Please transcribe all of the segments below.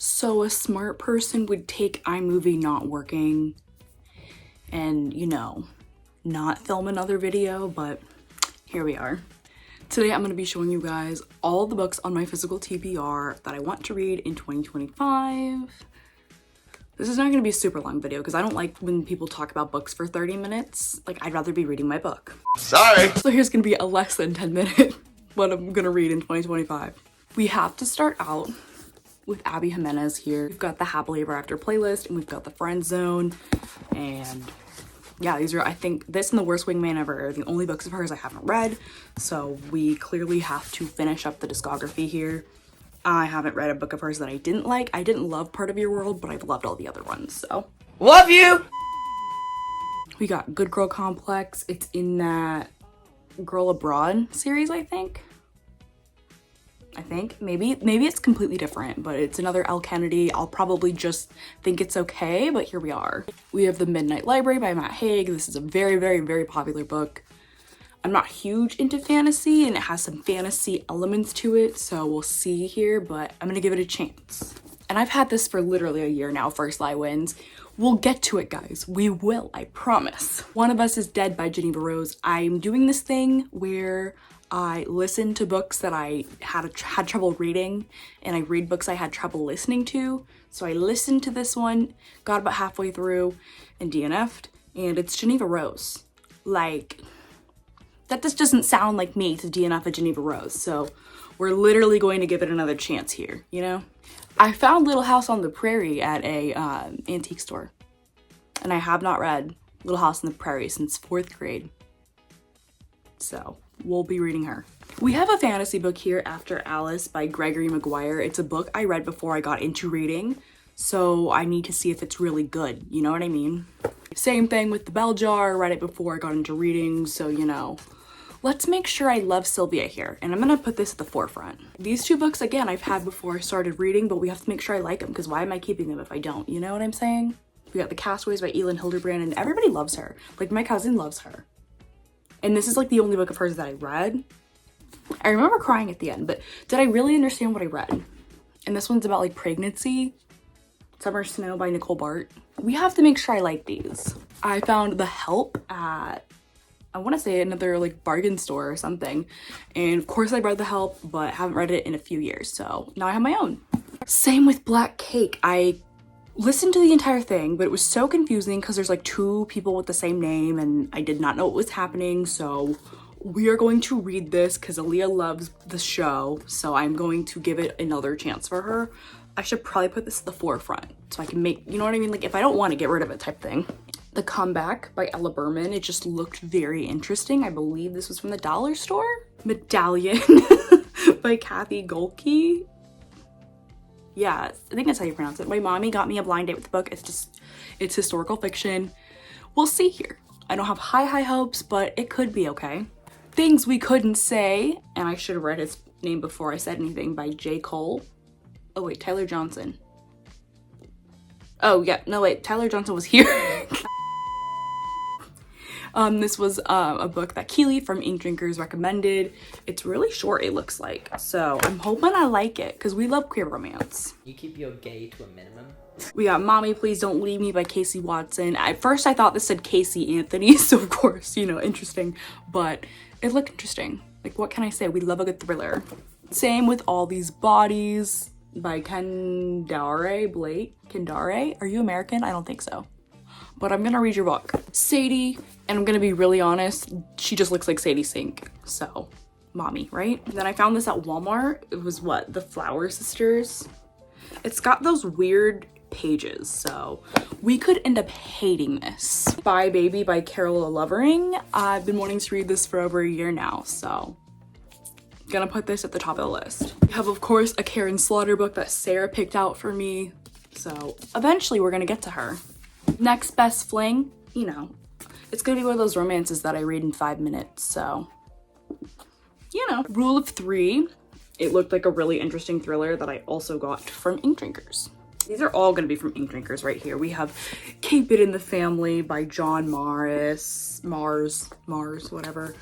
So a smart person would take iMovie not working and, you know, not film another video, but here we are. Today I'm going to be showing you guys all the books on my physical TBR that I want to read in 2025. This is not going to be a super long video because I don't like when people talk about books for 30 minutes. Like, I'd rather be reading my book. Sorry. So here's going to be a less than 10 minute what I'm going to read in 2025. We have to start out with Abby Jimenez here. We've got the Happily Ever After playlist, and we've got the Friend Zone, and yeah, these are, I think, this and The Worst Wingman Ever are the only books of hers I haven't read, so we clearly have to finish up the discography here. I haven't read a book of hers that I didn't like. I didn't love Part of Your World, but I've loved all the other ones, so. Love you! We got Good Girl Complex. It's in that Girl Abroad series, I think. Maybe it's completely different, but it's another Elle Kennedy. I'll probably just think it's okay, but here we are. We have The Midnight Library by Matt Haig. This is a very, very, very popular book. I'm not huge into fantasy, and it has some fantasy elements to it, so we'll see here, but I'm gonna give it a chance. And I've had this for literally a year now, First Lie Wins. We'll get to it, guys. We will, I promise. One of Us is Dead by Geneva Rose. I'm doing this thing where I listen to books that I had trouble reading, and I read books I had trouble listening to. So I listened to this one, got about halfway through, and DNF'd, and it's Geneva Rose. Like, that just doesn't sound like me to DNF a Geneva Rose, so we're literally going to give it another chance here, you know? I found Little House on the Prairie at a antique store, and I have not read Little House on the Prairie since 4th grade, so we'll be reading her. We have a fantasy book here, After Alice by Gregory Maguire. It's a book I read before I got into reading, so I need to see if it's really good, you know what I mean? Same thing with The Bell Jar, I read it before I got into reading, so you know. Let's make sure I love Sylvia here, and I'm gonna put this at the forefront. These two books, again, I've had before I started reading, but we have to make sure I like them, because why am I keeping them if I don't? You know what I'm saying? We got The Castaways by Elin Hilderbrand, and everybody loves her. Like, my cousin loves her. And this is like the only book of hers that I read. I remember crying at the end, but did I really understand what I read? And this one's about like pregnancy. Summer Snow by Nicole Bart. We have to make sure I like these. I found The Help at, I want to say, another like bargain store or something. And of course I read The Help, but haven't read it in a few years. So now I have my own. Same with Black Cake. I listened to the entire thing, but it was so confusing because there's like 2 people with the same name and I did not know what was happening. So we are going to read this because Aaliyah loves the show. So I'm going to give it another chance for her. I should probably put this at the forefront so I can make, you know what I mean? Like, if I don't want to get rid of it type thing. The Comeback by Ella Berman. It just looked very interesting. I believe this was from the dollar store. Medallion by Kathy Golke. Yeah, I think that's how you pronounce it. My mommy got me a blind date with the book. It's historical fiction. We'll see here. I don't have high hopes, but it could be okay. Things We Couldn't Say, and I should have read his name before I said anything, by J. Cole. Oh wait, Tyler Johnson. Oh yeah, no wait, Tyler Johnson was here. This was a book that Keely from Ink Drinkers recommended. It's really short, it looks like. So I'm hoping I like it, because we love queer romance. You keep your gay to a minimum. We got Mommy Please Don't Leave Me by Casey Watson. At first I thought this said Casey Anthony, so of course, you know, interesting. But it looked interesting. Like, what can I say? We love a good thriller. Same with All These Bodies by Kendare Blake. Kendare? Are you American? I don't think so. But I'm gonna read your book. Sadie, and I'm gonna be really honest, she just looks like Sadie Sink. So, mommy, right? And then I found this at Walmart. It was what? The Flower Sisters. It's got those weird pages, so we could end up hating this. Bye Baby by Carol Lovering. I've been wanting to read this for over a year now, so gonna put this at the top of the list. We have, of course, a Karen Slaughter book that Sarah picked out for me, so eventually we're gonna get to her. Next Best Fling, you know, it's gonna be one of those romances that I read in 5 minutes, so, you know. Rule of Three, it looked like a really interesting thriller that I also got from Ink Drinkers. These are all gonna be from Ink Drinkers right here. We have Keep It in the Family by John Mars, whatever.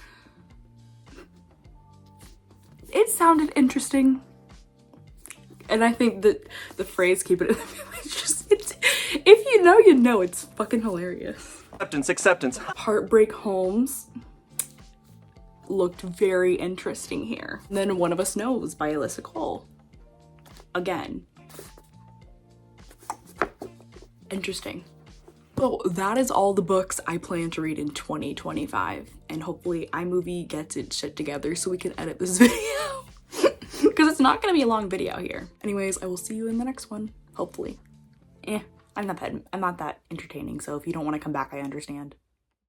It sounded interesting. And I think that the phrase "keep it in the village" it's if you know, you know. It's fucking hilarious. Acceptance. Heartbreak Homes looked very interesting here. And then One of Us Knows by Alyssa Cole. Again. Interesting. So that is all the books I plan to read in 2025. And hopefully iMovie gets its shit together so we can edit this video. Because it's not gonna be a long video here. Anyways, I will see you in the next one. Hopefully. I'm not that entertaining, so if you don't want to come back, I understand.